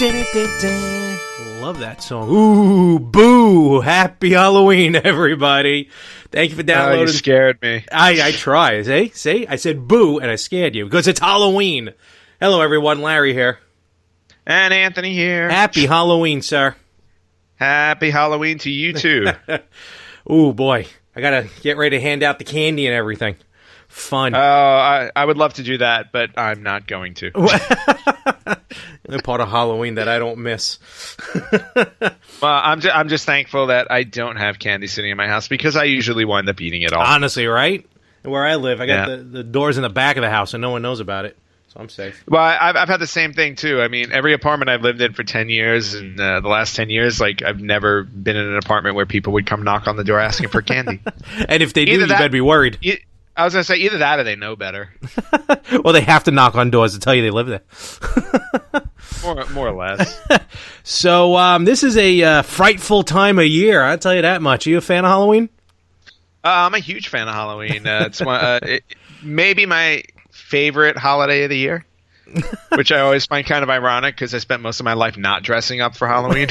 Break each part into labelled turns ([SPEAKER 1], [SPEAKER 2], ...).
[SPEAKER 1] Love that song. Ooh, boo! Happy Halloween, everybody! Thank you for downloading.
[SPEAKER 2] You scared me.
[SPEAKER 1] I try. See? I said boo, and I scared you because it's Halloween. Hello, everyone. Larry here.
[SPEAKER 2] And Anthony here.
[SPEAKER 1] Happy Halloween, sir.
[SPEAKER 2] Happy Halloween to you, too.
[SPEAKER 1] Ooh, boy. I gotta get ready to hand out the candy and everything. Fun.
[SPEAKER 2] Oh, I would love to do that, but I'm not going to.
[SPEAKER 1] The part of Halloween that I don't miss.
[SPEAKER 2] Well, I'm just thankful that I don't have candy sitting in my house because I usually wind up eating it all.
[SPEAKER 1] Honestly, right? Where I live, I got the doors in the back of the house and no one knows about it. So I'm safe.
[SPEAKER 2] Well, I've had the same thing, too. I mean, every apartment I've lived in for 10 years, and the last 10 years, like, I've never been in an apartment where people would come knock on the door asking for candy.
[SPEAKER 1] And if they do, you better be worried.
[SPEAKER 2] I was going to say, either that or they know better.
[SPEAKER 1] Well, they have to knock on doors to tell you they live there.
[SPEAKER 2] More or less.
[SPEAKER 1] So this is a frightful time of year, I'll tell you that much. Are you a fan of Halloween?
[SPEAKER 2] I'm a huge fan of Halloween. It's maybe my favorite holiday of the year, which I always find kind of ironic because I spent most of my life not dressing up for Halloween.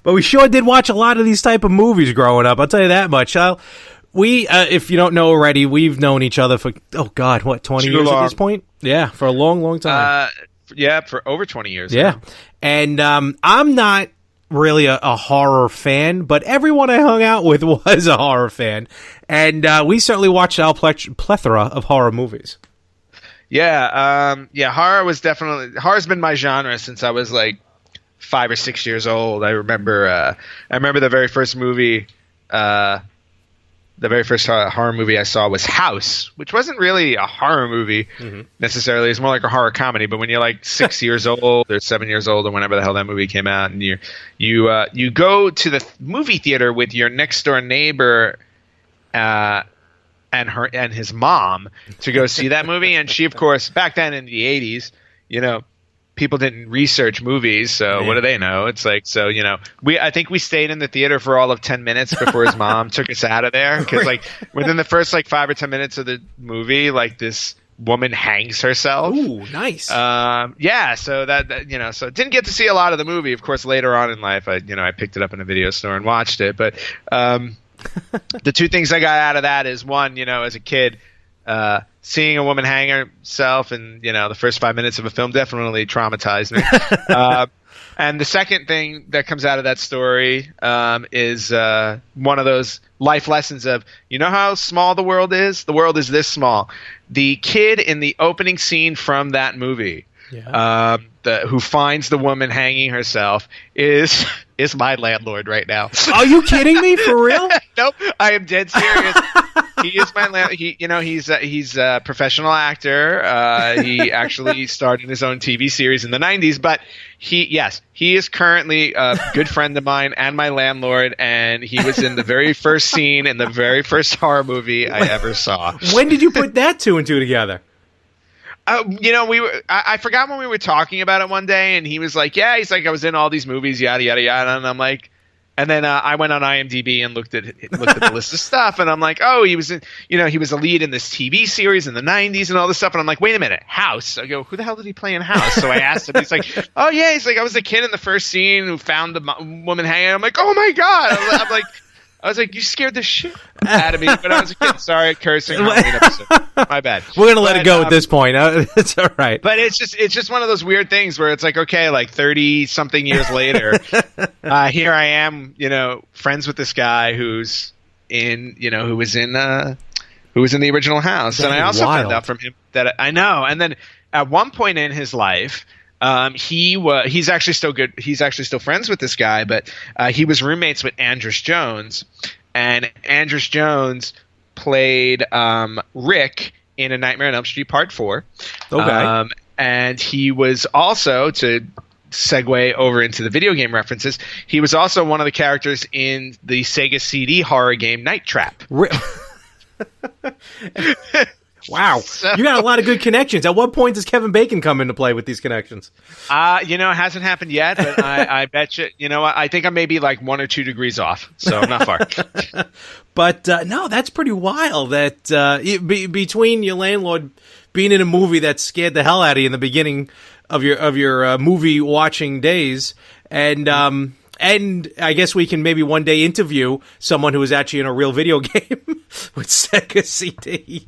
[SPEAKER 1] But we sure did watch a lot of these type of movies growing up, I'll tell you that much. If you don't know already, we've known each other for, 20 years at this point? Yeah, for a long, long time.
[SPEAKER 2] For over 20 years.
[SPEAKER 1] Yeah. Now. And I'm not really a horror fan, but everyone I hung out with was a horror fan. And we certainly watched our plethora of horror movies.
[SPEAKER 2] Yeah, horror's been my genre since I was like 5 or 6 years old. I remember the very first movie, the very first horror movie I saw was House, which wasn't really a horror movie necessarily. It's more like a horror comedy. But when you're like 6 years old or 7 years old or whenever the hell that movie came out, and you go to the movie theater with your next door neighbor and his mom to go see that movie, and she, of course, back then in the 80s, people didn't research movies, so what do they know? It's like, so, I think we stayed in the theater for all of 10 minutes before his mom took us out of there, because like within the first like 5 or 10 minutes of the movie, like this woman hangs herself.
[SPEAKER 1] Ooh, nice.
[SPEAKER 2] So so didn't get to see a lot of the movie. Of course, later on in life, I picked it up in a video store and watched it. But the two things I got out of that is one, as a kid, seeing a woman hang herself in, the first 5 minutes of a film definitely traumatized me. And the second thing that comes out of that story is one of those life lessons of, how small the world is? The world is this small. The kid in the opening scene from that movie, who finds the woman hanging herself is my landlord right now.
[SPEAKER 1] Are you kidding me? For real?
[SPEAKER 2] Nope, I am dead serious. He is my landlord. He's a professional actor. He actually starred in his own TV series in the 90s, but he is currently a good friend of mine and my landlord, and he was in the very first scene in the very first horror movie I ever saw.
[SPEAKER 1] When did you put that two and two together?
[SPEAKER 2] I forgot when we were talking about it one day, and he was like, I was in all these movies, yada, yada, yada. And I'm like, and then I went on IMDb and looked at the list of stuff, and I'm like, oh, he was he was a lead in this TV series in the 90s and all this stuff. And I'm like, wait a minute, House. I go, who the hell did he play in House? So I asked him, he's like, oh yeah, he's like, I was the kid in the first scene who found the woman hanging. I'm like, oh my God. I was like, you scared the shit out of me, but I was a kid. Sorry, cursing. My bad.
[SPEAKER 1] We're going to let it go at this point. It's all right.
[SPEAKER 2] But it's just one of those weird things where it's like, okay, like 30-something years later, here I am, friends with this guy who's in, who was in the original House. And I also found out from him that I know. And then at one point in his life, he's actually still good. He's actually still friends with this guy, but he was roommates with Andrus Jones, and Andrus Jones played Rick in A Nightmare on Elm Street Part 4.
[SPEAKER 1] Okay.
[SPEAKER 2] And he was also, to segue over into the video game references, he was also one of the characters in the Sega CD horror game Night Trap.
[SPEAKER 1] Wow. You got a lot of good connections. At what point does Kevin Bacon come into play with these connections?
[SPEAKER 2] It hasn't happened yet, but I bet you, I think I may be like 1 or 2 degrees off, so I'm not far.
[SPEAKER 1] But, no, that's pretty wild that between your landlord being in a movie that scared the hell out of you in the beginning your movie watching days, and I guess we can maybe one day interview someone who was actually in a real video game with Sega CD.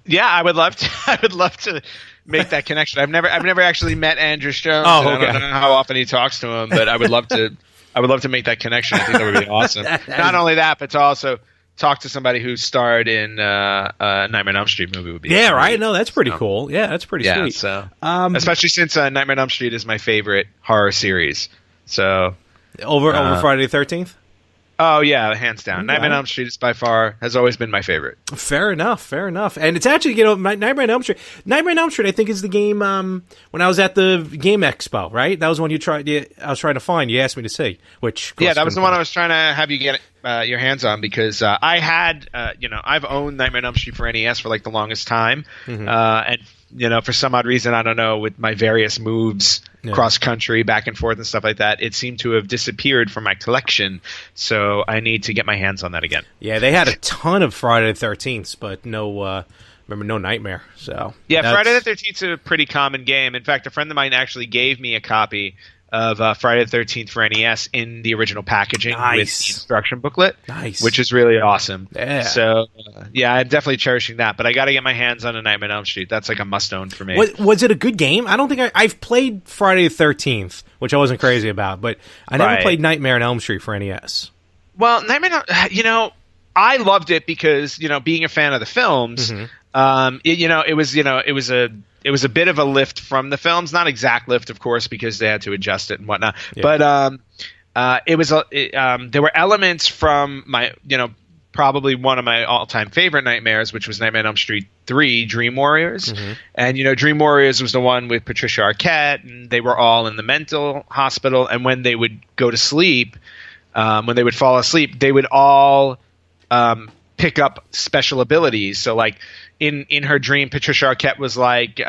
[SPEAKER 2] Yeah, I would love to. I would love to make that connection. I've never actually met Andrew Jones.
[SPEAKER 1] Oh, okay.
[SPEAKER 2] I don't know how often he talks to him, but I would love to. I would love to make that connection. I think that would be awesome. Not only that, but to also talk to somebody who starred in a Nightmare on Elm Street movie would be
[SPEAKER 1] right. No, that's pretty cool. Yeah, that's pretty sweet.
[SPEAKER 2] So especially since Nightmare on Elm Street is my favorite horror series. So
[SPEAKER 1] over Friday the 13th.
[SPEAKER 2] Oh yeah, hands down. Nightmare on Elm Street is by far has always been my favorite.
[SPEAKER 1] Fair enough. And it's actually Nightmare on Elm Street. Nightmare on Elm Street, I think, is the game when I was at the Game Expo. Right, that was one I was trying to find. You asked me to see, which
[SPEAKER 2] that was the one I was trying to have you get your hands on because I had I've owned Nightmare on Elm Street for NES for like the longest time, and for some odd reason, I don't know, with my various moves cross country, back and forth and stuff like that, it seemed to have disappeared from my collection. So I need to get my hands on that again.
[SPEAKER 1] Yeah, they had a ton of Friday the 13th, but no Nightmare. So
[SPEAKER 2] Friday the 13th is a pretty common game. In fact, a friend of mine actually gave me a copy of Friday the 13th for NES in the original packaging with the instruction booklet, which is really awesome.
[SPEAKER 1] Yeah.
[SPEAKER 2] So, I'm definitely cherishing that, but I got to get my hands on a Nightmare on Elm Street. That's like a must-own for me.
[SPEAKER 1] Was it a good game? I don't think I've played Friday the 13th, which I wasn't crazy about, but I never played Nightmare on Elm Street for NES.
[SPEAKER 2] Well, Nightmare on, I loved it because, being a fan of the films, it was a bit of a lift from the films, not exact lift, of course, because they had to adjust it and whatnot. Yeah. But there were elements from my, probably one of my all-time favorite nightmares, which was Nightmare on Elm Street 3, Dream Warriors. And Dream Warriors was the one with Patricia Arquette, and they were all in the mental hospital. And when they would go to sleep, when they would fall asleep, they would all pick up special abilities. So like in her dream, Patricia Arquette was like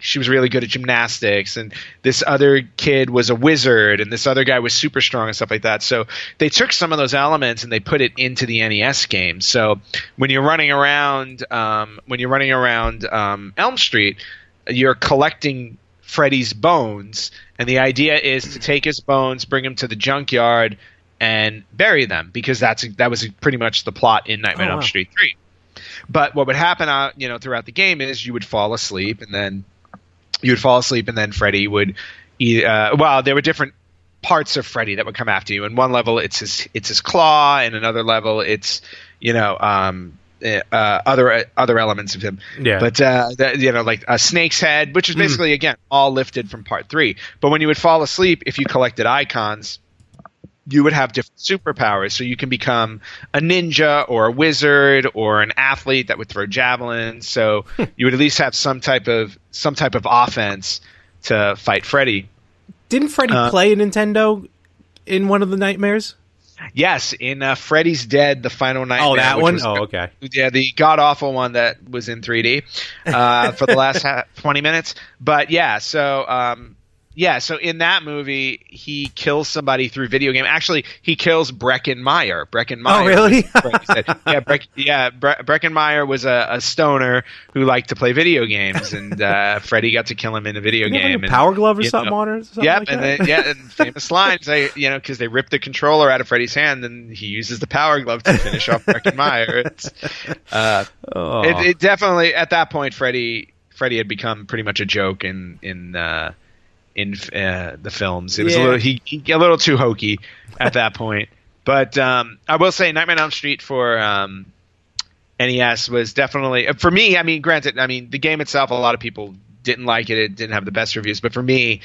[SPEAKER 2] she was really good at gymnastics, and this other kid was a wizard, and this other guy was super strong and stuff like that. So they took some of those elements and they put it into the NES game. So when you're running around Elm Street, you're collecting Freddy's bones, and the idea is to take his bones, bring him to the junkyard, and bury them, because that was pretty much the plot in Nightmare on Elm Street 3. But what would happen, throughout the game is you would fall asleep, and then Freddy would. There were different parts of Freddy that would come after you. In one level, it's his claw, and another level, it's other elements of him. Yeah. But like a snake's head, which is basically again all lifted from part 3. But when you would fall asleep, if you collected icons, you would have different superpowers. So you can become a ninja or a wizard or an athlete that would throw javelins. So you would at least have some type of offense to fight Freddy.
[SPEAKER 1] Didn't Freddy play a Nintendo in one of the nightmares?
[SPEAKER 2] Yes, in Freddy's Dead, the final nightmare.
[SPEAKER 1] Oh, that one? Okay.
[SPEAKER 2] Yeah, the god-awful one that was in 3D for the last 20 minutes. But so in that movie, he kills somebody through video game. Actually, he kills Breckin Meyer.
[SPEAKER 1] Oh, really?
[SPEAKER 2] Breckin Meyer was a stoner who liked to play video games, and Freddy got to kill him in a video game.
[SPEAKER 1] Like a Power Glove or something on it?
[SPEAKER 2] Yep, and famous lines, because they ripped the controller out of Freddy's hand, and he uses the Power Glove to finish off Breckin Meyer. It definitely, at that point, Freddy had become pretty much a joke in the films. It was a little too hokey at that point. But I will say Nightmare on Elm Street for NES was definitely, for me, granted, the game itself, a lot of people didn't like it. It didn't have the best reviews. But for me,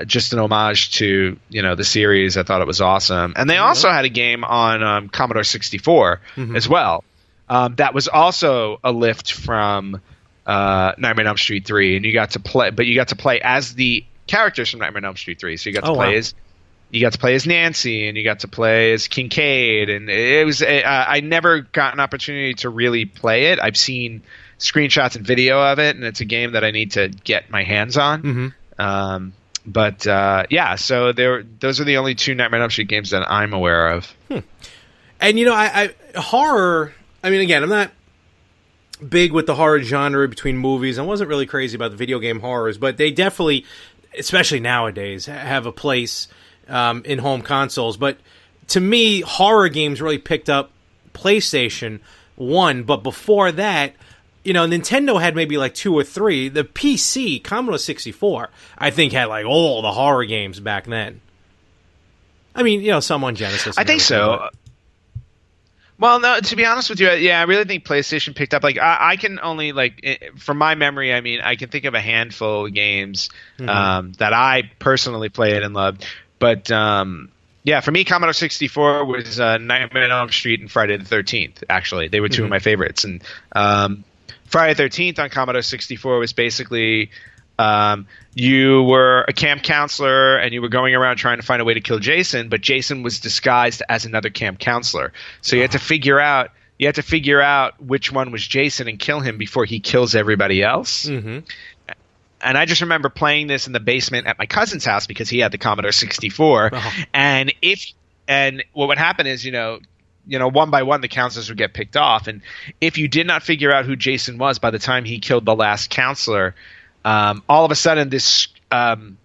[SPEAKER 2] just an homage to, the series, I thought it was awesome. And they also had a game on Commodore 64 as well. That was also a lift from Nightmare on Elm Street 3, and you got to play as the characters from Nightmare on Elm Street 3. So you got to play as Nancy, and you got to play as Kincaid, and it was I never got an opportunity to really play it. I've seen screenshots and video of it, and it's a game that I need to get my hands on. So those are the only 2 Nightmare on Elm Street games that I'm aware of.
[SPEAKER 1] And I horror, again, big with the horror genre between movies. I wasn't really crazy about the video game horrors, but they definitely, especially nowadays, have a place in home consoles. But to me, horror games really picked up PlayStation 1, but before that, Nintendo had maybe like 2 or 3. The PC, Commodore 64, I think had like all the horror games back then. I mean, some on Genesis.
[SPEAKER 2] I think so. Well, no, to be honest with you, I really think PlayStation picked up. Like, I can only, like, from my memory, I mean, I can think of a handful of games that I personally played and loved. But, for me, Commodore 64 was Nightmare on Elm Street and Friday the 13th, actually. They were two of my favorites. And Friday the 13th on Commodore 64 was basically you were a camp counselor and you were going around trying to find a way to kill Jason, but Jason was disguised as another camp counselor. So you had to figure out which one was Jason and kill him before he kills everybody else. Mm-hmm. And I just remember playing this in the basement at my cousin's house because he had the Commodore 64. Oh. And what would happen is, one by one the counselors would get picked off, and if you did not figure out who Jason was by the time he killed the last counselor, all of a sudden this when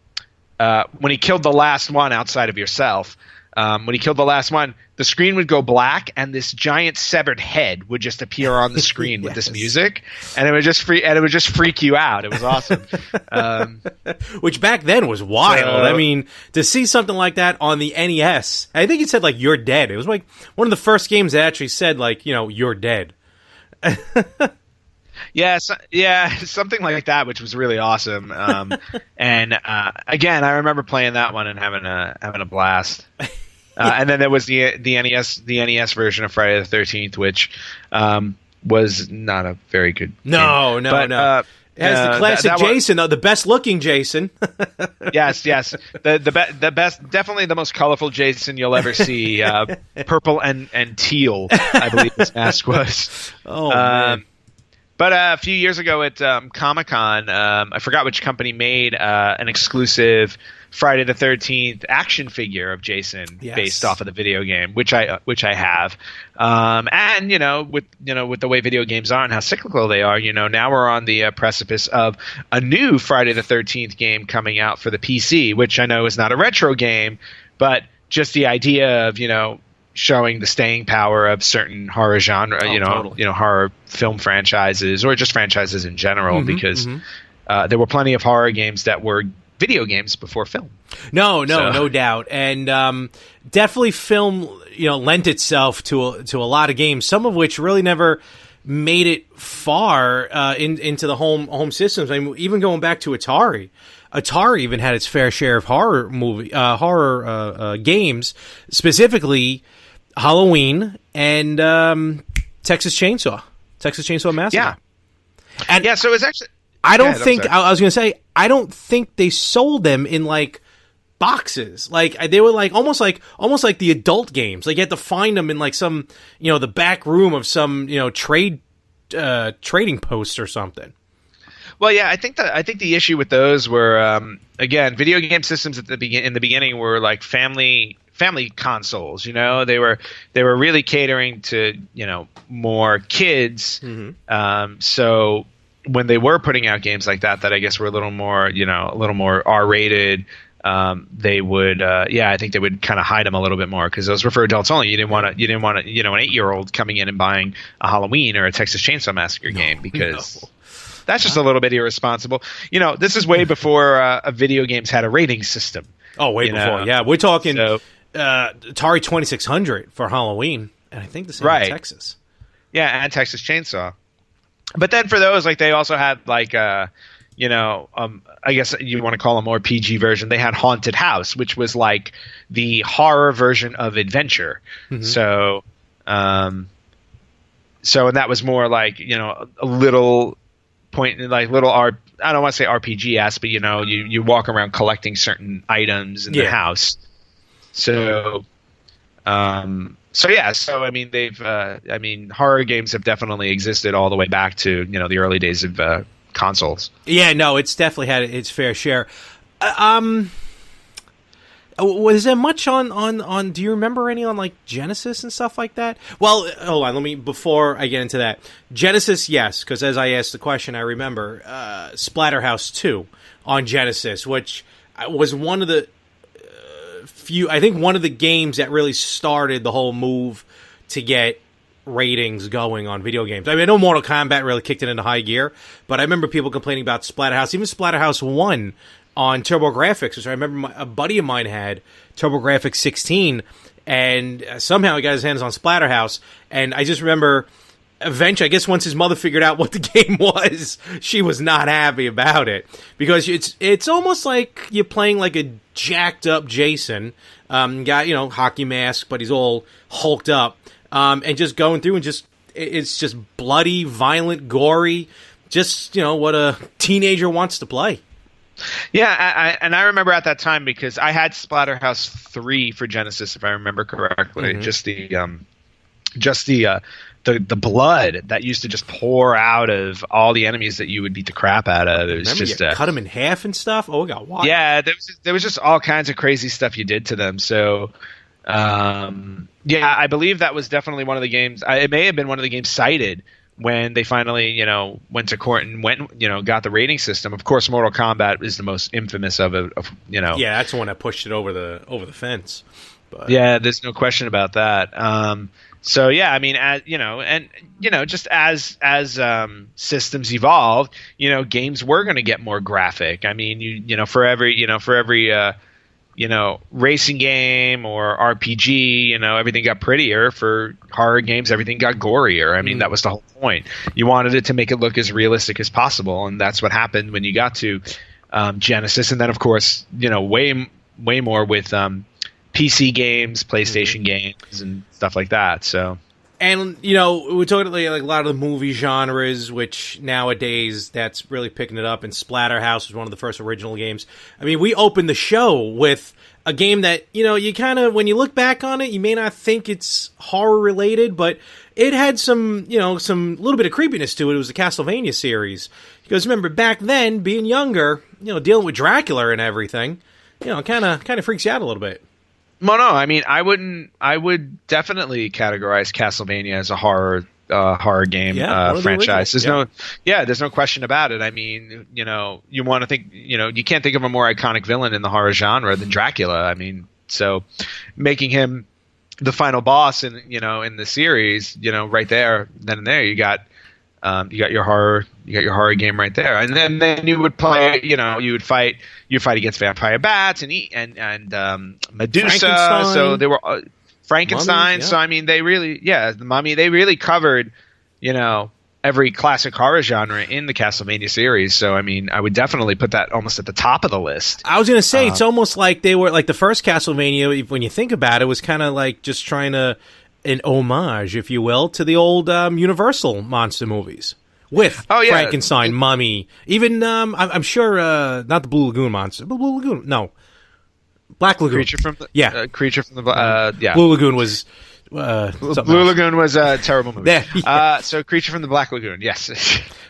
[SPEAKER 2] he killed the last one outside of yourself, when he killed the last one, the screen would go black and this giant severed head would just appear on the screen with this music, and it would just freak you out. It was awesome.
[SPEAKER 1] Which back then was wild. I mean, to see something like that on the NES, I think it said like "You're dead." It was like one of the first games that actually said like, "You're dead."
[SPEAKER 2] Yeah, something like that, which was really awesome. And again, I remember playing that one and having a blast. And then there was the NES version of Friday the 13th, which was not a very good game.
[SPEAKER 1] No. It has the classic Jason, though, the best looking Jason.
[SPEAKER 2] Yes. The best, definitely the most colorful Jason you'll ever see. Purple and teal, I believe his mask was.
[SPEAKER 1] Oh, man.
[SPEAKER 2] But a few years ago at Comic-Con, I forgot which company made an exclusive Friday the 13th action figure of Jason based off of the video game, which I have. And with the way video games are and how cyclical they are, now we're on the precipice of a new Friday the 13th game coming out for the PC, which I know is not a retro game, but just the idea of showing the staying power of certain horror genre, totally. Horror film franchises or just franchises in general, because there were plenty of horror games that were video games before film.
[SPEAKER 1] No doubt. And definitely film, lent itself to a lot of games, some of which really never made it far into the home systems. I mean, even going back to Atari. Atari even had its fair share of horror games, specifically Halloween and Texas Chainsaw Massacre.
[SPEAKER 2] Yeah, and so it's actually.
[SPEAKER 1] I don't think I was going to say I don't think they sold them in like boxes. Like they were like almost like the adult games. Like you had to find them in like some the back room of some trading post or something.
[SPEAKER 2] Well, yeah, I think the issue with those were again, video game systems in the beginning were like family consoles. They were really catering to more kids. Mm-hmm. So when they were putting out games like that I guess were a little more R-rated, they would I think they would kind of hide them a little bit more because those were for adults only. You didn't want an 8-year-old coming in and buying a Halloween or a Texas Chainsaw Massacre game because. No. That's just a little bit irresponsible. This is way before video games had a rating system.
[SPEAKER 1] Oh, way before. Yeah, we're talking Atari 2600 for Halloween, and I think the same in Texas.
[SPEAKER 2] Yeah, and Texas Chainsaw. But then for those, like they also had like I guess you want to call a more PG version. They had Haunted House, which was like the horror version of Adventure. Mm-hmm. So and that was more like a little. Point like little I don't want to say RPG-esque, but you walk around collecting certain items in the house. So I mean they've horror games have definitely existed all the way back to the early days of consoles.
[SPEAKER 1] Yeah, no, it's definitely had its fair share. Was there much on? Do you remember any on like Genesis and stuff like that? Well, hold on. Before I get into that, Genesis, yes, because as I asked the question, I remember Splatterhouse 2 on Genesis, which was one of the few. I think one of the games that really started the whole move to get ratings going on video games. I mean, I know Mortal Kombat really kicked it into high gear, but I remember people complaining about Splatterhouse, even Splatterhouse 1 on TurboGrafx, which I remember a buddy of mine had TurboGrafx 16, and somehow he got his hands on Splatterhouse, and I just remember eventually, I guess once his mother figured out what the game was, she was not happy about it, because it's almost like you're playing like a jacked up Jason, got, hockey mask, but he's all hulked up, and just going through and it's just bloody, violent, gory, just, what a teenager wants to play.
[SPEAKER 2] Yeah, I remember at that time because I had Splatterhouse 3 for Genesis, if I remember correctly. Mm-hmm. Just the blood that used to just pour out of all the enemies that you would beat the crap out of. It was just
[SPEAKER 1] cut them in half and stuff. Oh, it got wild.
[SPEAKER 2] Yeah, there was just all kinds of crazy stuff you did to them. So, yeah, I believe that was definitely one of the games. It may have been one of the games cited when they finally, went to court and got the rating system. Of course, Mortal Kombat is the most infamous of it.
[SPEAKER 1] Yeah, that's the one that pushed it over the fence. But.
[SPEAKER 2] Yeah, there's no question about that. So yeah, I mean, just as systems evolved, games were going to get more graphic. I mean, for every racing game or RPG, everything got prettier. For horror games, everything got gorier. I mean, that was the whole point. You wanted it to make it look as realistic as possible, and that's what happened when you got to Genesis, and then of course, way more with PC games, PlayStation games, and stuff like that. So.
[SPEAKER 1] And, we're talking like a lot of the movie genres, which nowadays that's really picking it up. And Splatterhouse was one of the first original games. I mean, we opened the show with a game that, you kind of, when you look back on it, you may not think it's horror related, but it had some little bit of creepiness to it. It was the Castlevania series. Because remember, back then, being younger, dealing with Dracula and everything, kind of freaks you out a little bit.
[SPEAKER 2] Well, no, I mean, I would definitely categorize Castlevania as a horror game franchise. There's no question about it. I mean, you want to think, you can't think of a more iconic villain in the horror genre than Dracula. I mean, so making him the final boss in the series, right there, then and there, you got your horror game right there, and then you would play, you'd fight against vampire bats and Medusa. So they were Frankenstein. Mummy, yeah. So I mean, the Mummy. They really covered, every classic horror genre in the Castlevania series. So I mean, I would definitely put that almost at the top of the list.
[SPEAKER 1] I was going to say it's almost like they were like the first Castlevania. When you think about it, was kind of like just trying to. An homage, if you will, to the old Universal monster movies with Frankenstein, Mummy, even I'm sure not the Blue Lagoon monster, but Blue Lagoon, no, Black Lagoon,
[SPEAKER 2] Creature from the
[SPEAKER 1] Blue Lagoon was
[SPEAKER 2] Blue Lagoon was a terrible movie. So Creature from the Black Lagoon, yes.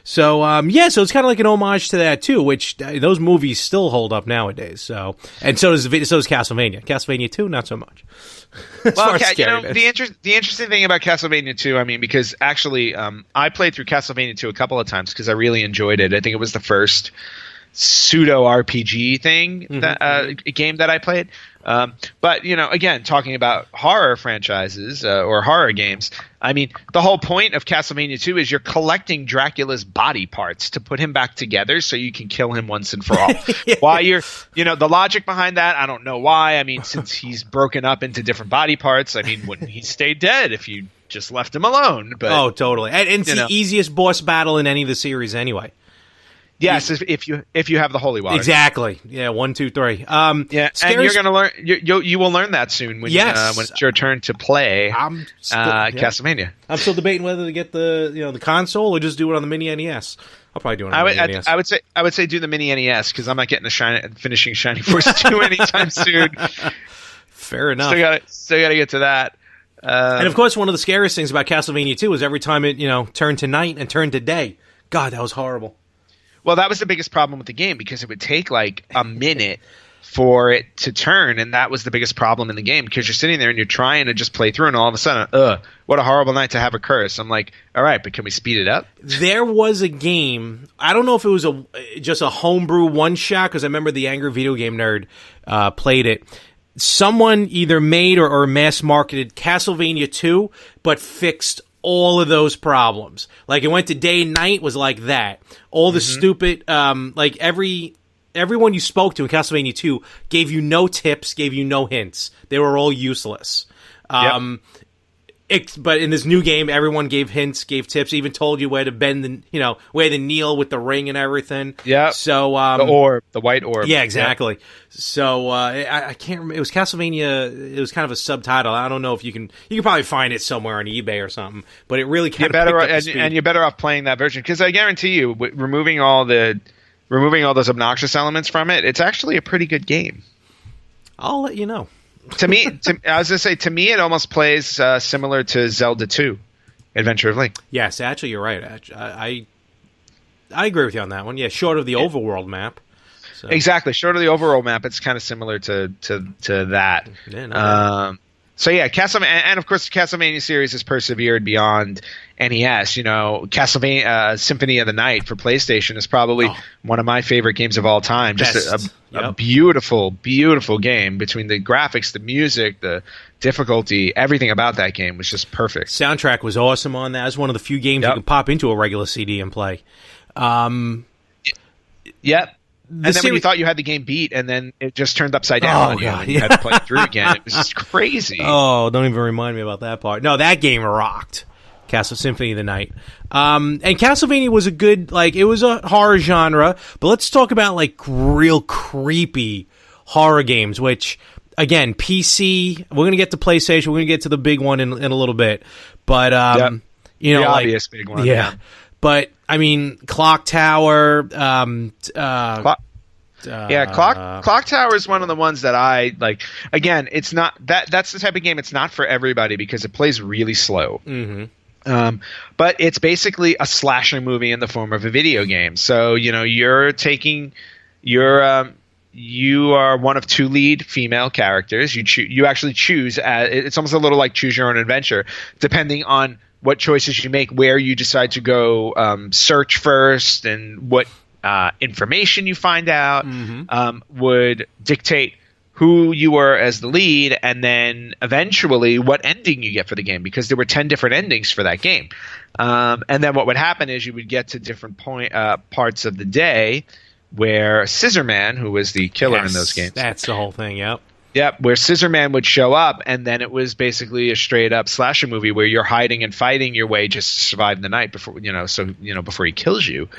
[SPEAKER 1] So so it's kind of like an homage to that too, which those movies still hold up nowadays. So does Castlevania. Castlevania 2, not so much.
[SPEAKER 2] Well, the interesting thing about Castlevania 2, I mean, because actually I played through Castlevania 2 a couple of times because I really enjoyed it. I think it was the first pseudo RPG thing game that I played. But again, talking about horror franchises or horror games, I mean, the whole point of Castlevania 2 is you're collecting Dracula's body parts to put him back together so you can kill him once and for all. Why the logic behind that, I don't know why. I mean, since he's broken up into different body parts, I mean, wouldn't he stay dead if you just left him alone? But,
[SPEAKER 1] oh, totally. And it's the easiest boss battle in any of the series anyway.
[SPEAKER 2] Yes, if you have the holy water.
[SPEAKER 1] Exactly. Yeah, 1, 2, 3.
[SPEAKER 2] And you're going to learn. You will learn that soon when it's your turn to play Castlevania.
[SPEAKER 1] I'm still debating whether to get the console or just do it on the mini NES. I'll probably do it on the mini NES.
[SPEAKER 2] I would say do the mini NES because I'm not getting finishing Shining Force 2 anytime soon.
[SPEAKER 1] Fair enough.
[SPEAKER 2] Still got to get to that.
[SPEAKER 1] And of course, one of the scariest things about Castlevania 2 was every time it turned to night and turned to day. God, that was horrible.
[SPEAKER 2] Well, that was the biggest problem with the game because it would take like a minute for it to turn, and that was the biggest problem in the game, because you're sitting there and you're trying to just play through, and all of a sudden, what a horrible night to have a curse. I'm like, all right, but can we speed it up?
[SPEAKER 1] There was a game, I don't know if it was just a homebrew one-shot, because I remember the Angry Video Game Nerd played it. Someone either made or mass-marketed Castlevania 2, but fixed all of those problems. Like, it went to day and night, was like that. All the stupid, like, everyone you spoke to in Castlevania 2 gave you no tips, gave you no hints. They were all useless. But in this new game, everyone gave hints, gave tips, even told you where to bend, where to kneel with the ring and everything.
[SPEAKER 2] Yeah.
[SPEAKER 1] So
[SPEAKER 2] the orb, the white orb.
[SPEAKER 1] Yeah, exactly. Yep. So I can't remember. It was Castlevania. It was kind of a subtitle. I don't know if you can probably find it somewhere on eBay or something. But it really kind of
[SPEAKER 2] better, and you're better off playing that version, because I guarantee you, removing all those obnoxious elements from it, it's actually a pretty good game.
[SPEAKER 1] I'll let you know.
[SPEAKER 2] I was going to say, to me, it almost plays similar to Zelda 2, Adventure of Link.
[SPEAKER 1] Yes, actually, you're right. I agree with you on that one. Yeah, short of the overworld map. So.
[SPEAKER 2] Exactly, short of the overworld map, it's kind of similar to that.
[SPEAKER 1] Yeah, no,
[SPEAKER 2] so yeah, Castlevania, and of course the Castlevania series has persevered beyond NES. Castlevania Symphony of the Night for PlayStation is probably one of my favorite games of all time. Just a beautiful, beautiful game. Between the graphics, the music, the difficulty, everything about that game was just perfect.
[SPEAKER 1] Soundtrack was awesome on that. It was one of the few games you could pop into a regular CD and play.
[SPEAKER 2] Yep. And then when you thought you had the game beat, and then it just turned upside down on you, and you had to play it through again. It was just crazy.
[SPEAKER 1] Oh, don't even remind me about that part. No, that game rocked. Castle Symphony of the Night. And Castlevania was a good, it was a horror genre, but let's talk about, real creepy horror games, which, again, PC, we're going to get to PlayStation, we're going to get to the big one in a little bit, but,
[SPEAKER 2] the obvious big one.
[SPEAKER 1] Yeah. But, I mean, Clock Tower,
[SPEAKER 2] Clock Tower is one of the ones that I like. Again, it's not that's the type of game. It's not for everybody because it plays really slow.
[SPEAKER 1] Mm-hmm.
[SPEAKER 2] But it's basically a slasher movie in the form of a video game. So you are one of two lead female characters. You actually choose. It's almost a little like Choose Your Own Adventure, depending on what choices you make, where you decide to go search first, and what information you find out would dictate who you were as the lead, and then eventually what ending you get for the game, because there were 10 different endings for that game. And then what would happen is you would get to different parts of the day where Scissorman, who was the killer in those games.
[SPEAKER 1] That's the whole thing, yep.
[SPEAKER 2] Yep, where Scissorman would show up, and then it was basically a straight-up slasher movie where you're hiding and fighting your way just to survive the night before before he kills you.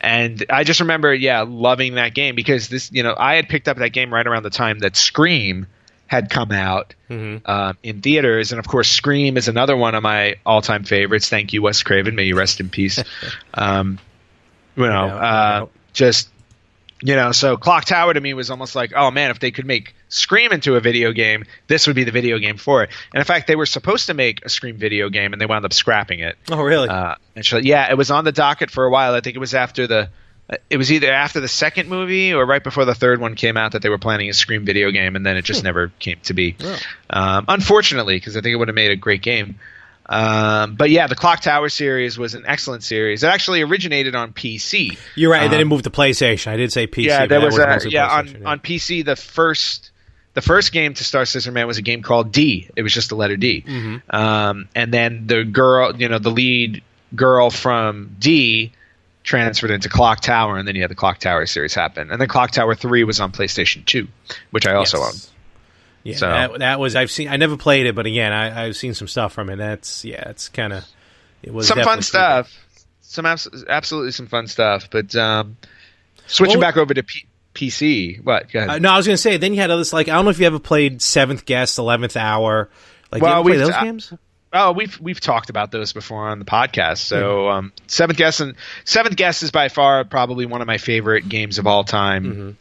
[SPEAKER 2] And I just remember, loving that game because I had picked up that game right around the time that Scream had come out in theaters, and of course, Scream is another one of my all-time favorites. Thank you, Wes Craven. May you rest in peace. So Clock Tower to me was almost like, oh man, if they could make Scream into a video game, this would be the video game for it. And in fact, they were supposed to make a Scream video game, and they wound up scrapping it.
[SPEAKER 1] Oh, really?
[SPEAKER 2] It was on the docket for a while. I think it was either after the second movie or right before the third one came out that they were planning a Scream video game, and then it just never came to be. Oh. Unfortunately, because I think it would have made a great game. But yeah, the Clock Tower series was an excellent series. It actually originated on PC.
[SPEAKER 1] You're right. Then it moved to PlayStation. I did say PC.
[SPEAKER 2] Yeah, there was on PC. The first game to star Scissorman was a game called D. It was just the letter D. And then the girl, the lead girl from D, transferred into Clock Tower, and then you had the Clock Tower series happen. And then Clock Tower 3 was on PlayStation 2, which I also own.
[SPEAKER 1] Yeah, so that was I never played it, but again, I've seen some stuff from it. It's kind of it was
[SPEAKER 2] some fun stuff, absolutely some fun stuff. But switching back over to PC, what? Go ahead.
[SPEAKER 1] No, I was going to say then you had others I don't know if you ever played Seventh Guest, 11th Hour. You ever play those games?
[SPEAKER 2] Oh, we've talked about those before on the podcast. So Seventh Guest is by far probably one of my favorite games of all time.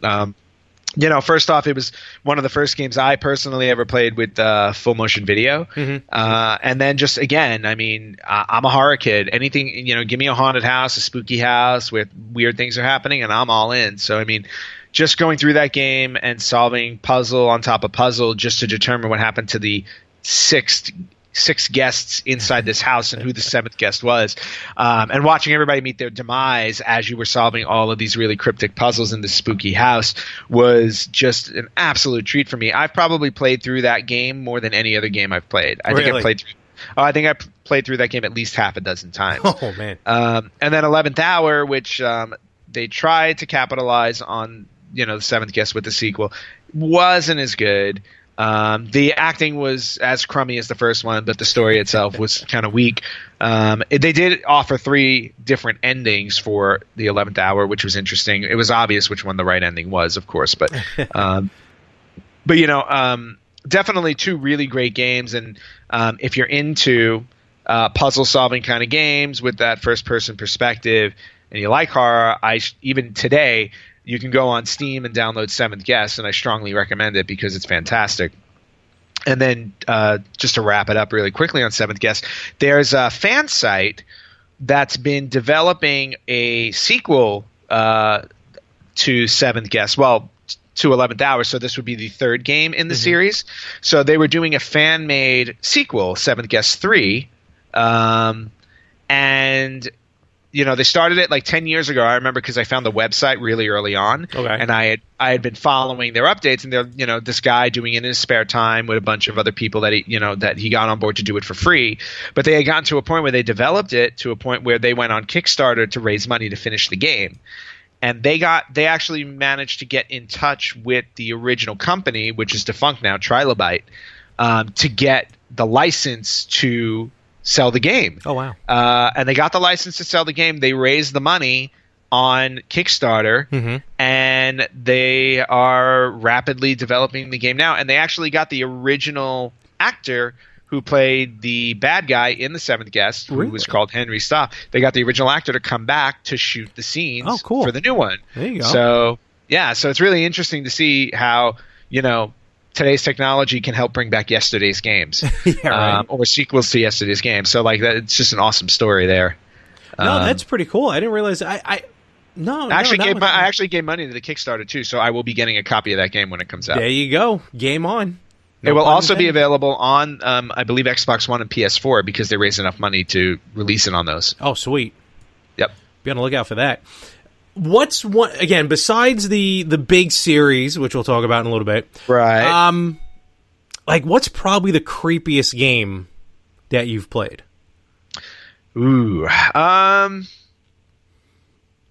[SPEAKER 2] First off, it was one of the first games I personally ever played with full motion video. And then just, again, I mean, I'm a horror kid. Anything, give me a haunted house, a spooky house where weird things are happening, and I'm all in. So, I mean, just going through that game and solving puzzle on top of puzzle just to determine what happened to the six guests inside this house and who the seventh guest was, and watching everybody meet their demise as you were solving all of these really cryptic puzzles in this spooky house was just an absolute treat for me. I've probably played through that game more than any other game I've played. I think I played through that game at least half a dozen times.
[SPEAKER 1] Oh man!
[SPEAKER 2] And then 11th Hour, which they tried to capitalize on, the seventh guest with the sequel, wasn't as good. The acting was as crummy as the first one, but the story itself was kind of weak. They did offer 3 different endings for the 11th Hour, which was interesting. It was obvious which one the right ending was, of course, but definitely 2 really great games. And if you're into puzzle solving kind of games with that first person perspective and you like horror, even today, you can go on Steam and download Seventh Guest, and I strongly recommend it because it's fantastic. And then just to wrap it up really quickly on Seventh Guest, there's a fan site that's been developing a sequel to Seventh Guest. Well, to 11th Hour, so this would be the 3rd game in the series. So they were doing a fan-made sequel, Seventh Guest 3, and they started it like 10 years ago. I remember because I found the website really early on, and I had been following their updates, and they're this guy doing it in his spare time with a bunch of other people that he got on board to do it for free. But they had gotten to a point where they developed it to a point where they went on Kickstarter to raise money to finish the game. And they actually managed to get in touch with the original company, which is defunct now, Trilobite, to get the license to sell the game.
[SPEAKER 1] Oh, wow.
[SPEAKER 2] And they got the license to sell the game. They raised the money on Kickstarter, and they are rapidly developing the game now. And they actually got the original actor who played the bad guy in the Seventh Guest, who was called Henry Stoff. They got the original actor to come back to shoot the scenes for the new one.
[SPEAKER 1] There you go.
[SPEAKER 2] So, so it's really interesting to see how, today's technology can help bring back yesterday's games, or sequels to yesterday's games. So, it's just an awesome story there.
[SPEAKER 1] No, that's pretty cool. I didn't realize. I
[SPEAKER 2] actually gave money to the Kickstarter too, so I will be getting a copy of that game when it comes out.
[SPEAKER 1] There you go. Game on.
[SPEAKER 2] It will also be available on, I believe, Xbox One and PS4 because they raised enough money to release it on those.
[SPEAKER 1] Oh, sweet.
[SPEAKER 2] Yep.
[SPEAKER 1] Be on the lookout for that. What's one again besides the big series, which we'll talk about in a little bit?
[SPEAKER 2] Right.
[SPEAKER 1] What's probably the creepiest game that you've played?
[SPEAKER 2] Ooh.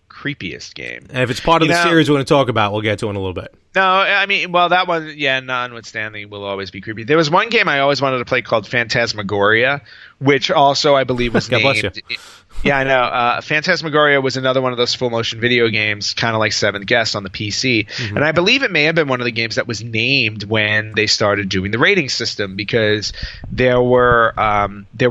[SPEAKER 2] Creepiest game.
[SPEAKER 1] And if it's part of the series we're going to talk about, we'll get to in a little bit.
[SPEAKER 2] No, I mean, well, that one, notwithstanding, will always be creepy. There was one game I always wanted to play called Phantasmagoria, which also I believe was named.
[SPEAKER 1] God bless you.
[SPEAKER 2] Yeah, I know. Phantasmagoria was another one of those full motion video games, kind of like Seventh Guest on the PC. And I believe it may have been one of the games that was named when they started doing the rating system, because there were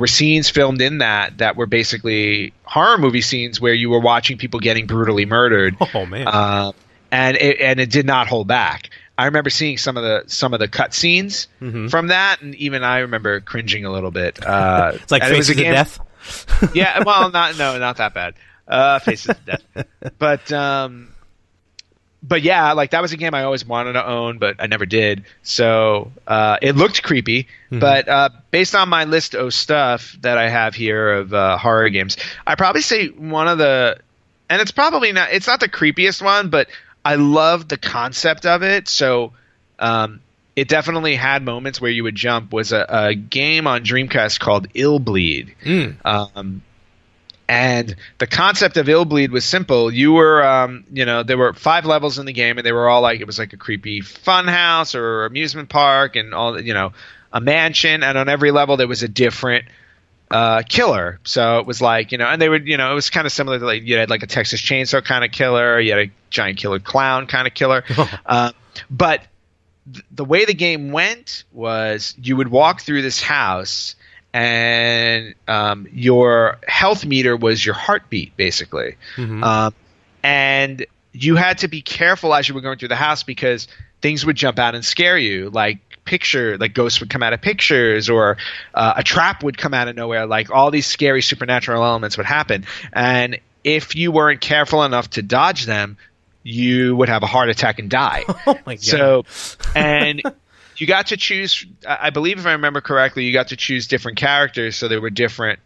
[SPEAKER 2] scenes filmed in that were basically horror movie scenes where you were watching people getting brutally murdered.
[SPEAKER 1] Oh man!
[SPEAKER 2] And it did not hold back. I remember seeing some of the cut scenes from that, and even I remember cringing a little bit.
[SPEAKER 1] It's like Faces of Death.
[SPEAKER 2] Yeah, well, not that bad. Faces of Death, but yeah, that was a game I always wanted to own, but I never did. So it looked creepy, but based on my list of stuff that I have here of horror games, I probably say one of the, and it's not the creepiest one, but I love the concept of it. So it definitely had moments where you would jump. Was a game on Dreamcast called Ill Bleed. And the concept of Ill Bleed was simple. You were, there were 5 levels in the game, and they were all it was like a creepy fun house or amusement park and all, a mansion. And on every level there was a different killer. So it was and they would, it was kind of similar to you had a Texas Chainsaw kind of killer. You had a giant killer clown kind of killer. But the way the game went was you would walk through this house, and your health meter was your heartbeat, basically. And you had to be careful as you were going through the house because things would jump out and scare you, like ghosts would come out of pictures, or a trap would come out of nowhere. All these scary supernatural elements would happen. And if you weren't careful enough to dodge them, you would have a heart attack and die.
[SPEAKER 1] Oh my god!
[SPEAKER 2] So, and you got to choose. I believe, if I remember correctly, you got to choose different characters, so there were different.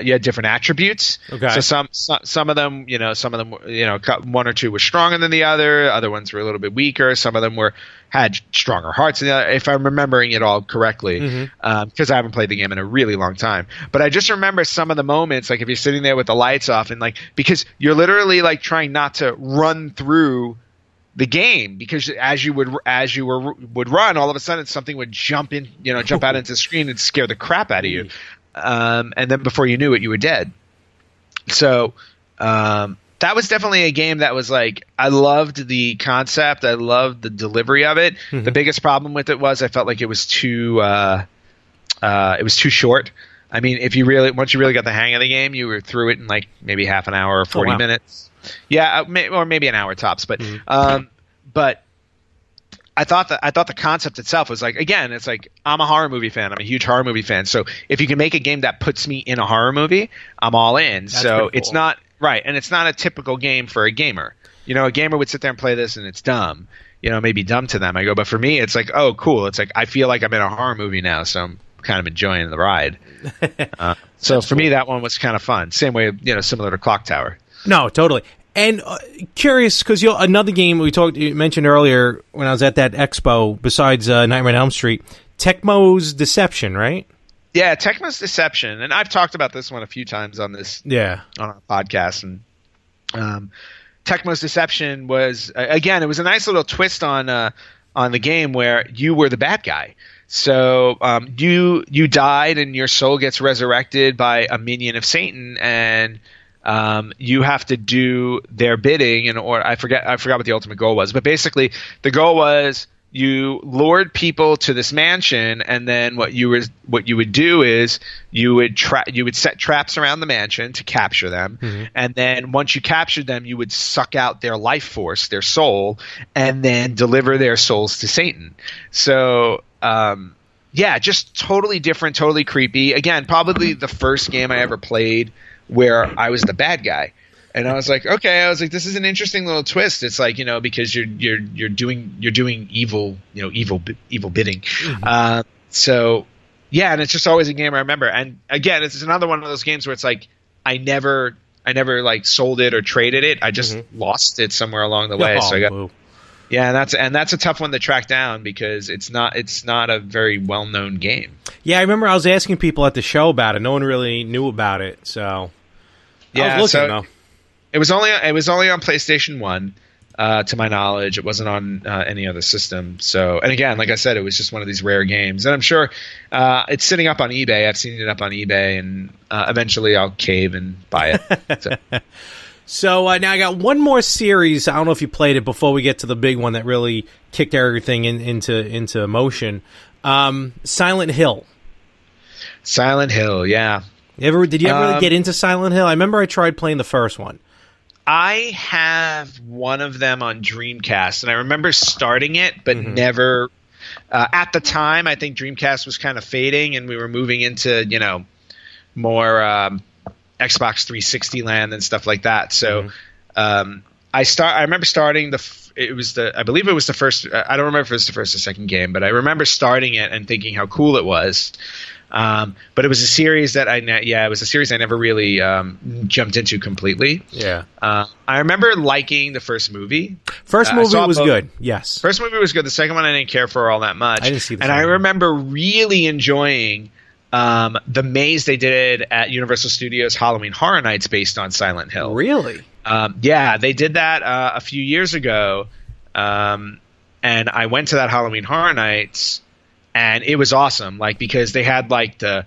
[SPEAKER 2] You had different attributes.
[SPEAKER 1] Okay.
[SPEAKER 2] So some of them, one or two were stronger than the other. Other ones were a little bit weaker. Some of them had stronger hearts than the other, if I'm remembering it all correctly, because I haven't played the game in a really long time. But I just remember some of the moments, like if you're sitting there with the lights off, and like because you're literally like trying not to run through the game, because as you would run, all of a sudden something would jump out into the screen and scare the crap out of you. And then before you knew it, you were dead. So that was definitely a game that was like, I loved the concept. I loved the delivery of it. The biggest problem with it was I felt like it was too short. I mean, once you really got the hang of the game, you were through it in like maybe half an hour or 40 minutes. Yeah, or maybe an hour tops. But but I thought the concept itself was like, again, it's like, I'm a horror movie fan. I'm a huge horror movie fan. So if you can make a game that puts me in a horror movie, I'm all in.
[SPEAKER 1] That's
[SPEAKER 2] so
[SPEAKER 1] cool.
[SPEAKER 2] It's not right, and it's not a typical game for a gamer. A gamer would sit there and play this, and it's dumb. Maybe dumb to them. I go, but for me, it's like, oh, cool. It's like I feel like I'm in a horror movie now, so I'm kind of enjoying the ride. So for me, that one was kind of fun. Same way, similar to Clock Tower.
[SPEAKER 1] No, totally. And curious, because another game you mentioned earlier when I was at that expo, besides Nightmare on Elm Street, Tecmo's Deception, right?
[SPEAKER 2] Yeah, Tecmo's Deception, and I've talked about this one a few times on on our podcast. And Tecmo's Deception was again, it was a nice little twist on the game where you were the bad guy. So you died, and your soul gets resurrected by a minion of Satan, and you have to do their bidding, or I forgot what the ultimate goal was, but basically the goal was you lured people to this mansion, and then what you would do is you would set traps around the mansion to capture them, and then once you captured them, you would suck out their life force, their soul, and then deliver their souls to Satan. So just totally different, totally creepy. Again, probably the first game I ever played where I was the bad guy, and I was like, okay, this is an interesting little twist. It's like, because you're doing evil, evil bidding. So yeah, and it's just always a game I remember. And again, it's another one of those games where it's like I never like sold it or traded it. I just lost it somewhere along the way. So I got. Boo. Yeah, and that's a tough one to track down because it's not a very well known game. Yeah,
[SPEAKER 1] I remember I was asking people at the show about it. No one really knew about it, so I was looking though.
[SPEAKER 2] It was only on PlayStation 1, to my knowledge. It wasn't on any other system. So, and again, like I said, it was just one of these rare games, and I'm sure it's sitting up on eBay. I've seen it up on eBay, and eventually I'll cave and buy it. So.
[SPEAKER 1] So now I got one more series. I don't know if you played it before we get to the big one that really kicked everything into motion. Silent Hill.
[SPEAKER 2] Silent Hill, yeah.
[SPEAKER 1] Did you ever really get into Silent Hill? I remember I tried playing the first one.
[SPEAKER 2] I have one of them on Dreamcast, and I remember starting it, but never. At the time, I think Dreamcast was kind of fading, and we were moving into more. Xbox 360 land and stuff like that. So I remember starting I believe it was the first. I don't remember if it was the first or second game, but I remember starting it and thinking how cool it was. But it was a series that I never really jumped into completely.
[SPEAKER 1] Yeah.
[SPEAKER 2] I remember liking the first movie.
[SPEAKER 1] First movie was good. Yes.
[SPEAKER 2] First movie was good. The second one I didn't care for all that much.
[SPEAKER 1] I didn't see the
[SPEAKER 2] I remember really enjoying the maze they did at Universal Studios Halloween Horror Nights based on Silent Hill.
[SPEAKER 1] Really?
[SPEAKER 2] Yeah, they did that a few years ago, and I went to that Halloween Horror Nights, and it was awesome. Like because they had like the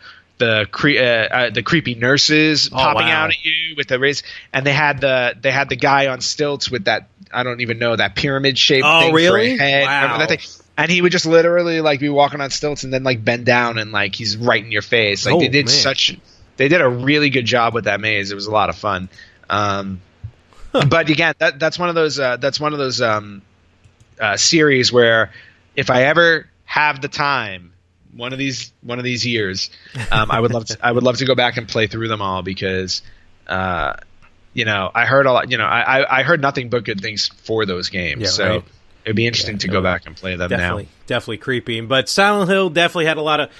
[SPEAKER 2] creepy nurses popping out at you with the rays, and they had the guy on stilts with that, I don't even know, that pyramid shaped thing
[SPEAKER 1] really?
[SPEAKER 2] for a head.
[SPEAKER 1] Wow.
[SPEAKER 2] Remember that thing? And he would just literally like be walking on stilts and then like bend down and like he's right in your face. Like they did a really good job with that maze. It was a lot of fun. But again, that's one of those series where if I ever have the time, one of these years, I would love to go back and play through them all because I heard a lot. I heard nothing but good things for those games.
[SPEAKER 1] Yeah,
[SPEAKER 2] so
[SPEAKER 1] right.
[SPEAKER 2] it'd be interesting to go back and play them now.
[SPEAKER 1] Definitely creepy. But Silent Hill definitely had a lot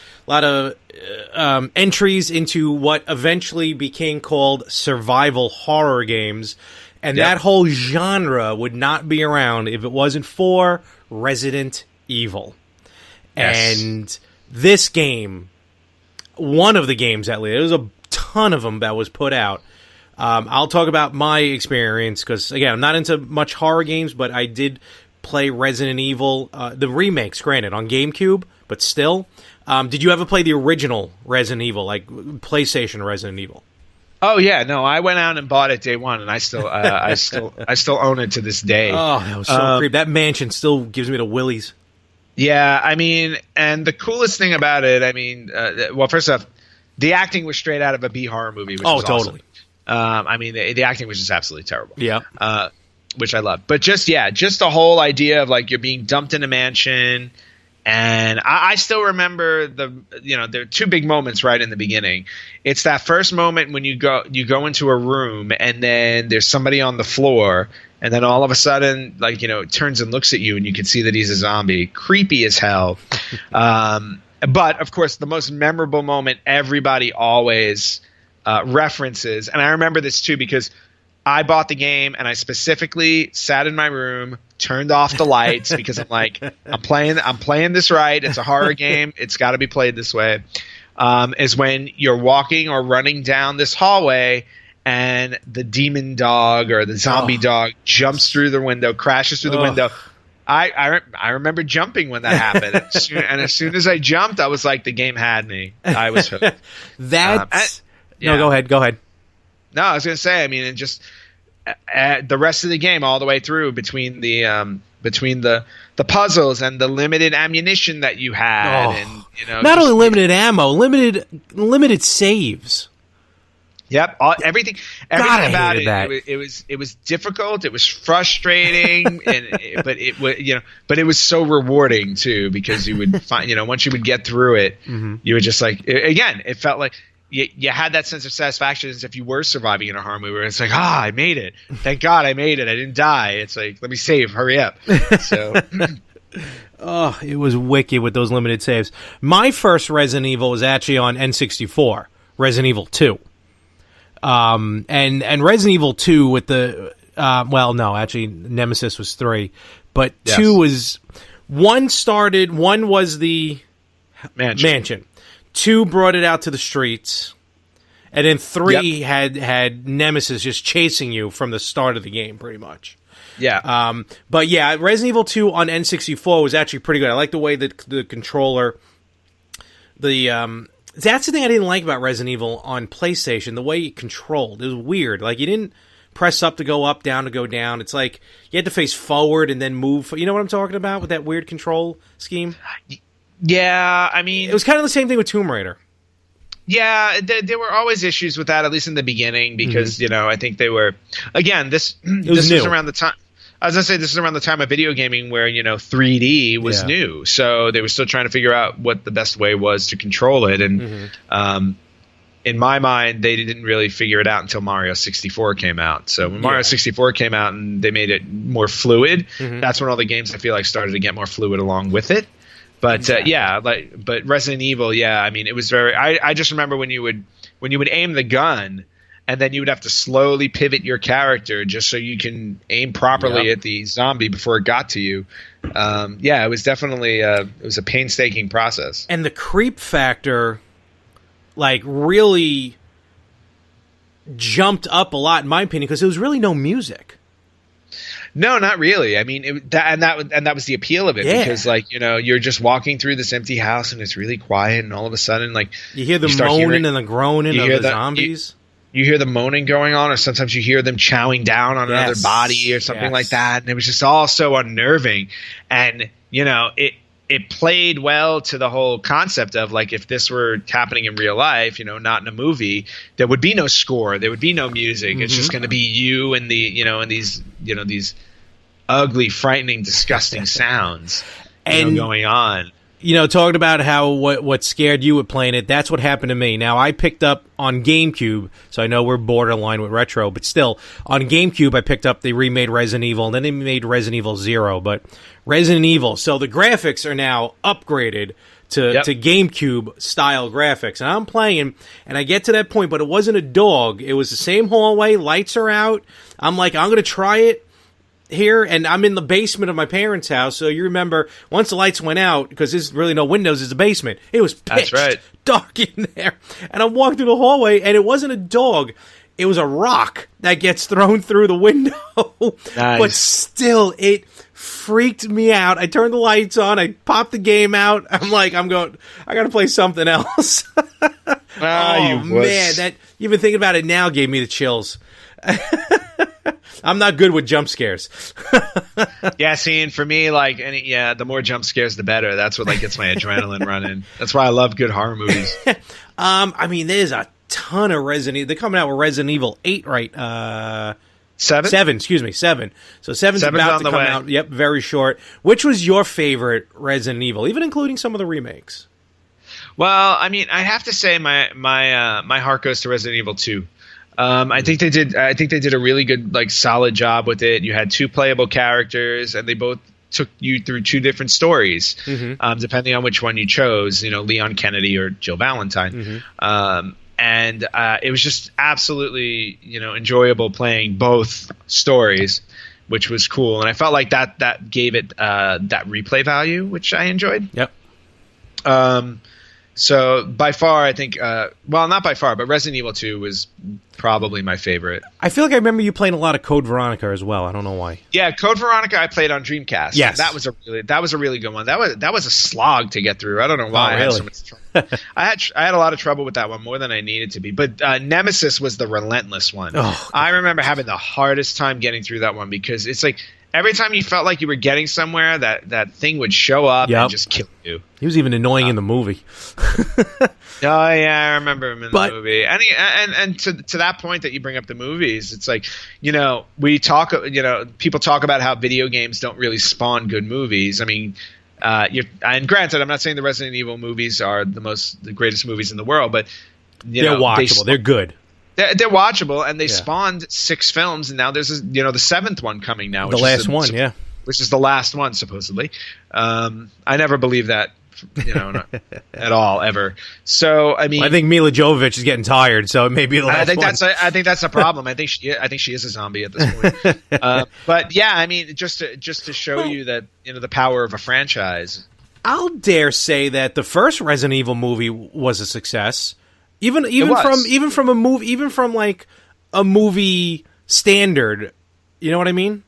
[SPEAKER 1] of entries into what eventually became called survival horror games, and that whole genre would not be around if it wasn't for Resident Evil.
[SPEAKER 2] Yes.
[SPEAKER 1] And this game, one of the games at least, there was a ton of them that was put out. I'll talk about my experience because, again, I'm not into much horror games, but I did play Resident Evil, the remakes, granted, on GameCube, but still. Did you ever play the original Resident Evil, like PlayStation Resident Evil?
[SPEAKER 2] Oh yeah, no, I went out and bought it day one, and I still own it to this day.
[SPEAKER 1] Oh, that was so creepy. That mansion still gives me the willies.
[SPEAKER 2] Yeah, I mean, and the coolest thing about it, I mean, well, first off, the acting was straight out of a B horror movie. Which was
[SPEAKER 1] totally.
[SPEAKER 2] Awesome. I mean, the acting was just absolutely terrible.
[SPEAKER 1] Yeah.
[SPEAKER 2] Which I love. But just the whole idea of like you're being dumped in a mansion. And I still remember there are two big moments right in the beginning. It's that first moment when you go into a room and then there's somebody on the floor, and then all of a sudden, like, it turns and looks at you and you can see that he's a zombie. Creepy as hell. But of course, the most memorable moment everybody always references, and I remember this too because I bought the game and I specifically sat in my room, turned off the lights because I'm like, I'm playing this right. It's a horror game. It's got to be played this way. Is when you're walking or running down this hallway and the demon dog or the zombie dog jumps through the window, crashes through the window. I remember jumping when that happened. And as soon as I jumped, I was like, the game had me. I was hooked.
[SPEAKER 1] No, go ahead.
[SPEAKER 2] No, I was going to say, I mean, and just the rest of the game all the way through between the puzzles and the limited ammunition that you had, and
[SPEAKER 1] not only limited ammo, limited saves.
[SPEAKER 2] Yep, everything about it was difficult. It was frustrating, but it was so rewarding too because you would find once you would get through it, you would just like again. It felt like. You had that sense of satisfaction as if you were surviving in a horror movie where it's like, I made it. Thank God I made it. I didn't die. It's like, let me save. Hurry up. So,
[SPEAKER 1] it was wicked with those limited saves. My first Resident Evil was actually on N64, Resident Evil 2. And Resident Evil 2 with the, actually Nemesis was 3, but 2 was, one was the mansion. 2 brought it out to the streets, and then 3 had Nemesis just chasing you from the start of the game, pretty much.
[SPEAKER 2] Yeah.
[SPEAKER 1] But yeah, Resident Evil 2 on N64 was actually pretty good. I like the way that the controller, that's the thing I didn't like about Resident Evil on PlayStation, the way it controlled. It was weird. Like, you didn't press up to go up, down to go down. It's like you had to face forward and then move. You know what I'm talking about with that weird control scheme?
[SPEAKER 2] Yeah, I mean...
[SPEAKER 1] It was kind of the same thing with Tomb Raider.
[SPEAKER 2] Yeah, there were always issues with that, at least in the beginning, because, I think they were... Again, this was around the time... I was going to say, this is around the time of video gaming where, 3D was new. So they were still trying to figure out what the best way was to control it. And in my mind, they didn't really figure it out until Mario 64 came out. So when Mario 64 came out and they made it more fluid, that's when all the games, I feel like, started to get more fluid along with it. But but Resident Evil, I mean, it was very. I just remember when you would aim the gun, and then you would have to slowly pivot your character just so you can aim properly at the zombie before it got to you. It was definitely it was a painstaking process.
[SPEAKER 1] And the creep factor, like, really jumped up a lot in my opinion because there was really no music.
[SPEAKER 2] No, not really. I mean, that was the appeal of it because, like, you're just walking through this empty house and it's really quiet, and all of a sudden, like,
[SPEAKER 1] you hear the moaning and the groaning of the zombies.
[SPEAKER 2] You hear the moaning going on, or sometimes you hear them chowing down on another body or something like that, and it was just all so unnerving. And it played well to the whole concept of, like, if this were happening in real life, not in a movie, there would be no score, there would be no music. It's just going to be you and these ugly, frightening, disgusting sounds going on.
[SPEAKER 1] talking about how what scared you with playing it, that's what happened to me. Now, I picked up on GameCube, so I know we're borderline with retro, but still, on GameCube, I picked up, they remade Resident Evil, and then they made Resident Evil 0, but Resident Evil, so the graphics are now upgraded to GameCube-style graphics, and I'm playing, and I get to that point, but it wasn't a dog. It was the same hallway, lights are out. I'm like, I'm going to try it here, and I'm in the basement of my parents' house, so you remember, once the lights went out, because there's really no windows, it's a basement, it was pitch dark in there, and I'm walking through the hallway, and it wasn't a dog, it was a rock that gets thrown through the window,
[SPEAKER 2] nice.
[SPEAKER 1] But still, it freaked me out. I turned the lights on, I popped the game out, I'm like, I gotta play something else. Man, that even thinking about it now gave me the chills. I'm not good with jump scares.
[SPEAKER 2] Yeah, see, and for me, the more jump scares, the better. That's what gets my adrenaline running. That's why I love good horror movies.
[SPEAKER 1] There's a ton of Resident Evil. They're coming out with Resident Evil 8, right?
[SPEAKER 2] 7?
[SPEAKER 1] 7, excuse me, 7. So 7's about to come out. Yep, very short. Which was your favorite Resident Evil, even including some of the remakes?
[SPEAKER 2] Well, I have to say my heart goes to Resident Evil 2. I think they did a really good, solid job with it. You had 2 playable characters, and they both took you through 2 different stories, depending on which one you chose. Leon Kennedy or Jill Valentine. And it was just absolutely, enjoyable playing both stories, which was cool. And I felt like that gave it that replay value, which I enjoyed.
[SPEAKER 1] Yep.
[SPEAKER 2] So by far, I think, not by far, but Resident Evil 2 was probably my favorite.
[SPEAKER 1] I feel like I remember you playing a lot of Code Veronica as well. I don't know why.
[SPEAKER 2] Yeah, Code Veronica I played on Dreamcast.
[SPEAKER 1] Yes.
[SPEAKER 2] That was a really good one. That was a slog to get through. I don't know why.
[SPEAKER 1] Oh, really?
[SPEAKER 2] I had so much trouble. I had a lot of trouble with that one, more than I needed to be. But Nemesis was the relentless one.
[SPEAKER 1] Oh,
[SPEAKER 2] I remember having the hardest time getting through that one because it's like every time you felt like you were getting somewhere, that thing would show up and just kill you.
[SPEAKER 1] He was even annoying in the movie.
[SPEAKER 2] Oh yeah, I remember him in the movie. And to that point that you bring up the movies, it's like, people talk about how video games don't really spawn good movies. I mean, and granted, I'm not saying the Resident Evil movies are the greatest movies in the world, but
[SPEAKER 1] they're watchable. They're good.
[SPEAKER 2] They're watchable, and they spawned 6 films, and now there's the 7th one coming now.
[SPEAKER 1] The last one,
[SPEAKER 2] which is the last one supposedly. I never believed that, not at all ever. So I mean,
[SPEAKER 1] I think Mila Jovovich is getting tired, so it may be the last one.
[SPEAKER 2] I think that's a problem. I think she is a zombie at this point. But yeah, I mean, just to show you that the power of a franchise.
[SPEAKER 1] I'll dare say that the first Resident Evil movie was a success. Even from a movie standard, you know what I mean?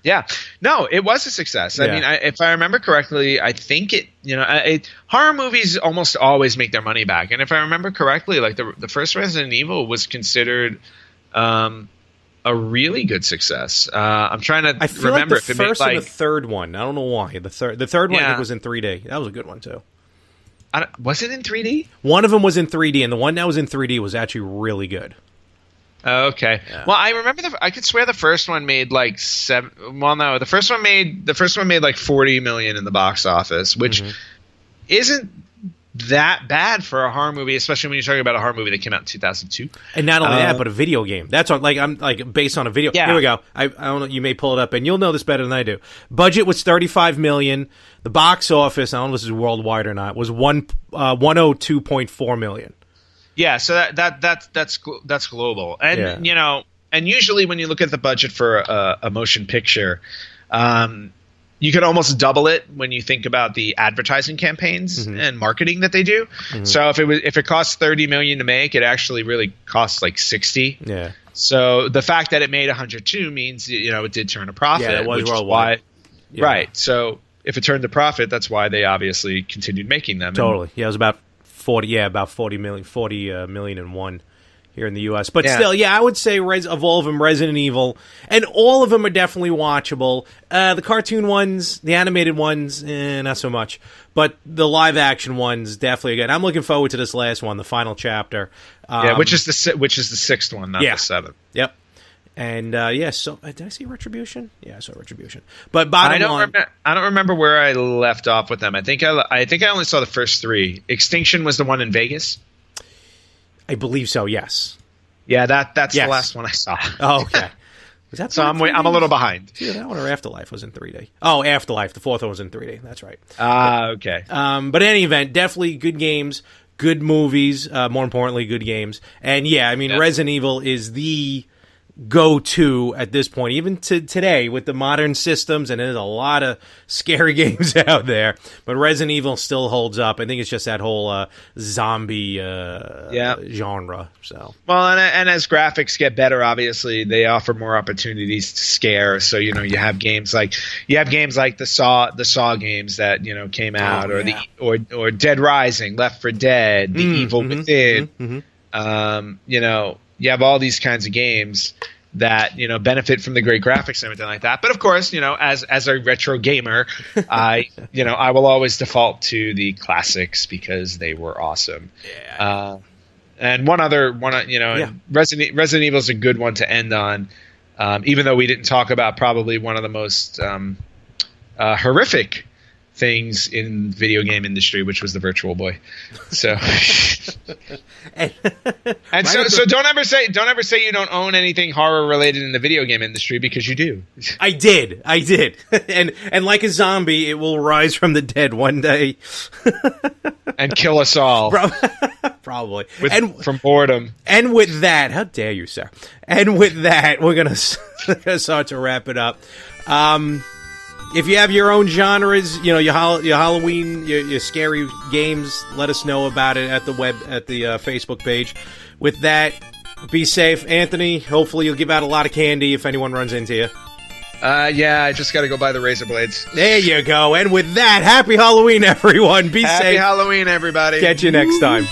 [SPEAKER 2] Yeah, no, it was a success.
[SPEAKER 1] Yeah.
[SPEAKER 2] I mean, if I remember correctly, I think horror movies almost always make their money back. And if I remember correctly, the first Resident Evil was considered a really good success. I'm trying to remember
[SPEAKER 1] like the first and the third one. I don't know why the third one I think was in 3D. That was a good one too.
[SPEAKER 2] Was it in 3D?
[SPEAKER 1] One of them was in 3D, and the one that was in 3D was actually really good.
[SPEAKER 2] Okay. Yeah. Well, I remember I could swear the first one made the first one made like 40 million in the box office, which isn't that bad for a horror movie, especially when you're talking about a horror movie that came out in 2002.
[SPEAKER 1] And not only that, but a video game. That's what, I'm based on a video.
[SPEAKER 2] Yeah.
[SPEAKER 1] Here we go. I don't know. You may pull it up, and you'll know this better than I do. Budget was $35 million. The box office, I don't know if this is worldwide or not, was $102.4 million.
[SPEAKER 2] Yeah, so that's global, and and usually when you look at the budget for a motion picture, you could almost double it when you think about the advertising campaigns and marketing that they do. So if it costs $30 million to make, it actually really costs like $60.
[SPEAKER 1] Yeah.
[SPEAKER 2] So the fact that it made 102 means it did turn a profit.
[SPEAKER 1] Yeah, it was
[SPEAKER 2] which
[SPEAKER 1] worldwide.
[SPEAKER 2] Is why, right. So if it turned a profit, that's why they obviously continued making them.
[SPEAKER 1] Totally. Yeah, it was about 40 million and one here in the U.S. But still, I would say of all of them, Resident Evil, and all of them are definitely watchable. The cartoon ones, the animated ones, not so much. But the live-action ones, definitely good. I'm looking forward to this last one, the final chapter.
[SPEAKER 2] Which is the 6th one, not the 7th.
[SPEAKER 1] Yep. And so did I see Retribution? Yeah, I saw Retribution. But bottom line,
[SPEAKER 2] I don't remember where I left off with them. I think I only saw the first 3. Extinction was the one in Vegas.
[SPEAKER 1] I believe so. Yes.
[SPEAKER 2] Yeah, that's the last one I saw.
[SPEAKER 1] Oh, okay. Was that
[SPEAKER 2] so I'm a little behind.
[SPEAKER 1] Yeah, that one or Afterlife was in 3D. Oh, Afterlife. The 4th one was in 3D. That's right.
[SPEAKER 2] Okay.
[SPEAKER 1] But in any event, definitely good games, good movies. More importantly, good games. And yeah, I mean, Resident Evil is the go-to at this point, even to today with the modern systems, and there's a lot of scary games out there, but Resident Evil still holds up. I think it's just that whole zombie genre. So
[SPEAKER 2] and as graphics get better, obviously they offer more opportunities to scare. So you have games like the Saw games that came out, or Dead Rising, Left 4 Dead, The Evil Within. You have all these kinds of games that benefit from the great graphics and everything like that. But of course, as a retro gamer, I will always default to the classics because they were awesome.
[SPEAKER 1] Yeah.
[SPEAKER 2] And Resident Evil is a good one to end on, even though we didn't talk about probably one of the most horrific things in video game industry, which was the Virtual Boy. So so don't ever say you don't own anything horror related in the video game industry, because you do.
[SPEAKER 1] I did. and like a zombie, it will rise from the dead one day
[SPEAKER 2] and kill us all.
[SPEAKER 1] Probably.
[SPEAKER 2] From boredom.
[SPEAKER 1] And with that, how dare you, sir? And with that, we're gonna start to wrap it up. If you have your own genres, your Halloween, your scary games, let us know about it at the Facebook page. With that, be safe, Anthony. Hopefully, you'll give out a lot of candy if anyone runs into you.
[SPEAKER 2] I just got to go buy the razor blades.
[SPEAKER 1] There you go. And with that, happy Halloween, everyone. Be safe.
[SPEAKER 2] Happy Halloween, everybody.
[SPEAKER 1] Catch you next time.